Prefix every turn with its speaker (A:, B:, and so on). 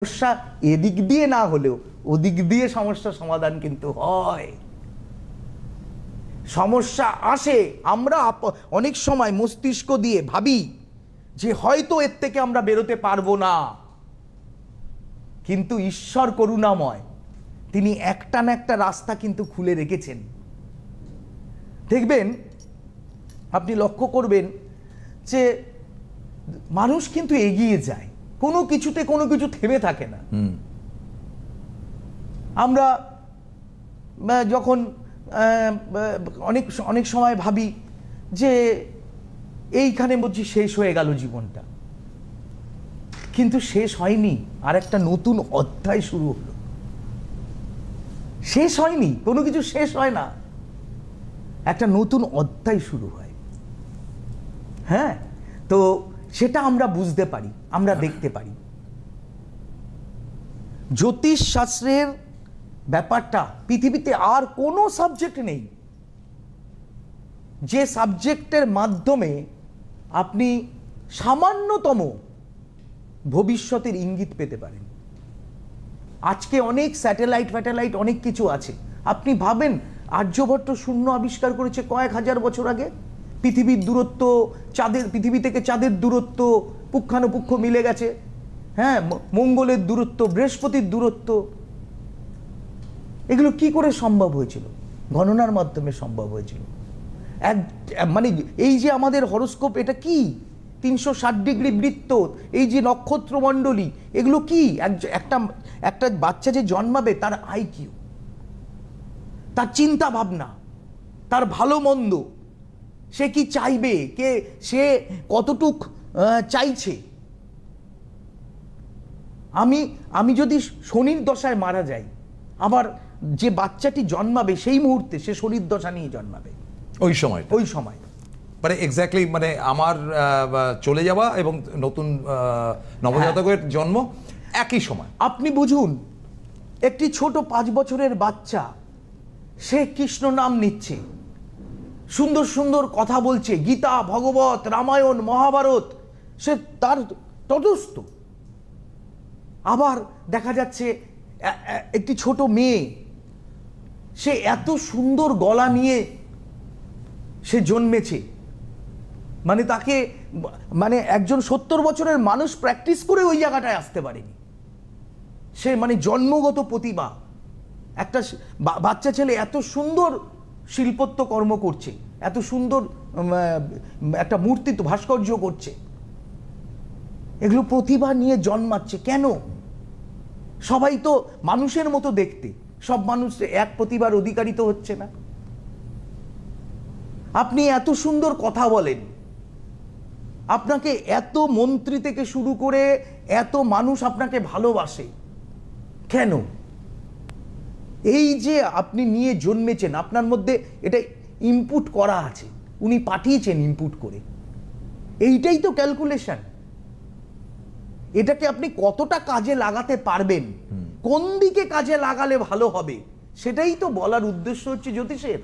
A: সমস্যা এদিক দিয়ে না হলেও ওদিক দিয়ে সমস্যা সমাধান কিন্তু হয়। সমস্যা আসে, আমরা অনেক সময় মস্তিষ্ক দিয়ে ভাবি যে হয়তো এর থেকে আমরা বেরোতে পারবো না, কিন্তু ঈশ্বর করুণাময়, তিনি একটা না একটা রাস্তা কিন্তু খুলে রেখেছেন। দেখবেন, আপনি লক্ষ্য করবেন যে মানুষ কিন্তু এগিয়ে যায়, কোনো কিছুতে কোনো কিছু থেমে থাকে না। আমরা যখন অনেক অনেক সময় ভাবি যে এইখানে বলছি শেষ হয়ে গেল জীবনটা, কিন্তু শেষ হয়নি, আর একটা নতুন অধ্যায় শুরু হলো। শেষ হয়নি, কোনো কিছু শেষ হয় না, একটা নতুন অধ্যায় শুরু হয়। হ্যাঁ, তো সেটা আমরা বুঝতে পারি, আমরা দেখতে পারি। জ্যোতিষ শাস্ত্রের ব্যাপারটা পৃথিবীতে আর কোনো সাবজেক্ট নেই যে সাবজেক্টের মাধ্যমে আপনি সামান্যতম ভবিষ্যতের ইঙ্গিত পেতে পারেন। আজকে অনেক স্যাটেলাইট অনেক কিছু আছে। আপনি ভাবেন, আর্যভট্ট শূন্য আবিষ্কার করেছে কয়েক হাজার বছর আগে। পৃথিবীর দূরত্ব, পৃথিবী থেকে চাঁদের দূরত্ব পুঙ্খানুপুঙ্খ মিলে গেছে। হ্যাঁ, মঙ্গলের দূরত্ব, বৃহস্পতির দূরত্ব, এগুলো কি করে সম্ভব হয়েছিল? গণনার মাধ্যমে সম্ভব হয়েছিল। মানে এই যে আমাদের হরোস্কোপ, এটা কি 360 ডিগ্রি বৃত্ত, এই যে নক্ষত্রমণ্ডলী, এগুলো কি? একটা বাচ্চা যে জন্মাবে, তার আইকিউ, তার চিন্তা ভাবনা, তার ভালো মন্দ, সে কি চাইবে, সে কতটুক চাইছে। আমি যদি শনির দশায় মারা যাই, আবার যে বাচ্চাটি জন্মাবে সেই মুহূর্তে সে শনির দশা নিয়ে জন্মাবে। ওই সময়
B: মানে এক্স্যাক্টলি, মানে আমার চলে যাওয়া এবং নতুন নবজাতকের জন্ম একই সময়।
A: আপনি বুঝুন, একটি ছোট 5 বছরের বাচ্চা, সে কৃষ্ণ নাম নিচ্ছে, সুন্দর সুন্দর কথা বলছে, গীতা, ভগবত, রামায়ণ, মহাভারত, সে তার তটস্থ। আবার দেখা যাচ্ছে একটি ছোট মেয়ে, সে এত সুন্দর গলা নিয়ে সে জন্মেছে, মানে তাকে, মানে একজন 70 বছরের মানুষ প্র্যাকটিস করে ওই জায়গাটায় আসতে পারেনি। সে মানে জন্মগত প্রতিভা। একটা বাচ্চা ছেলে এত সুন্দর শিল্পত্ব কর্ম করছে, এত সুন্দর একটা মূর্তি ভাস্কর্য করছে, এগুলো প্রতিভা নিয়ে জন্মাচ্ছে। কেন? সবাই তো মানুষের মতো দেখতে, সব মানুষ এক প্রতিভার অধিকারী তো হচ্ছে না। আপনি এত সুন্দর কথা বলেন, আপনাকে এত মন্ত্রী থেকে শুরু করে এত মানুষ আপনাকে ভালোবাসে, কেন? এই যে আপনি নিয়ে জন্মেছেন, আপনার মধ্যে এটা ইনপুট করা আছে, উনি পাঠিয়েছেন ইনপুট করে। এইটাই তো ক্যালকুলেশন। এটাকে আপনি কতটা কাজে লাগাতে পারবেন, কোন দিকে কাজে লাগালে ভালো হবে, সেটাই তো বলার উদ্দেশ্য হচ্ছে জ্যোতিষের।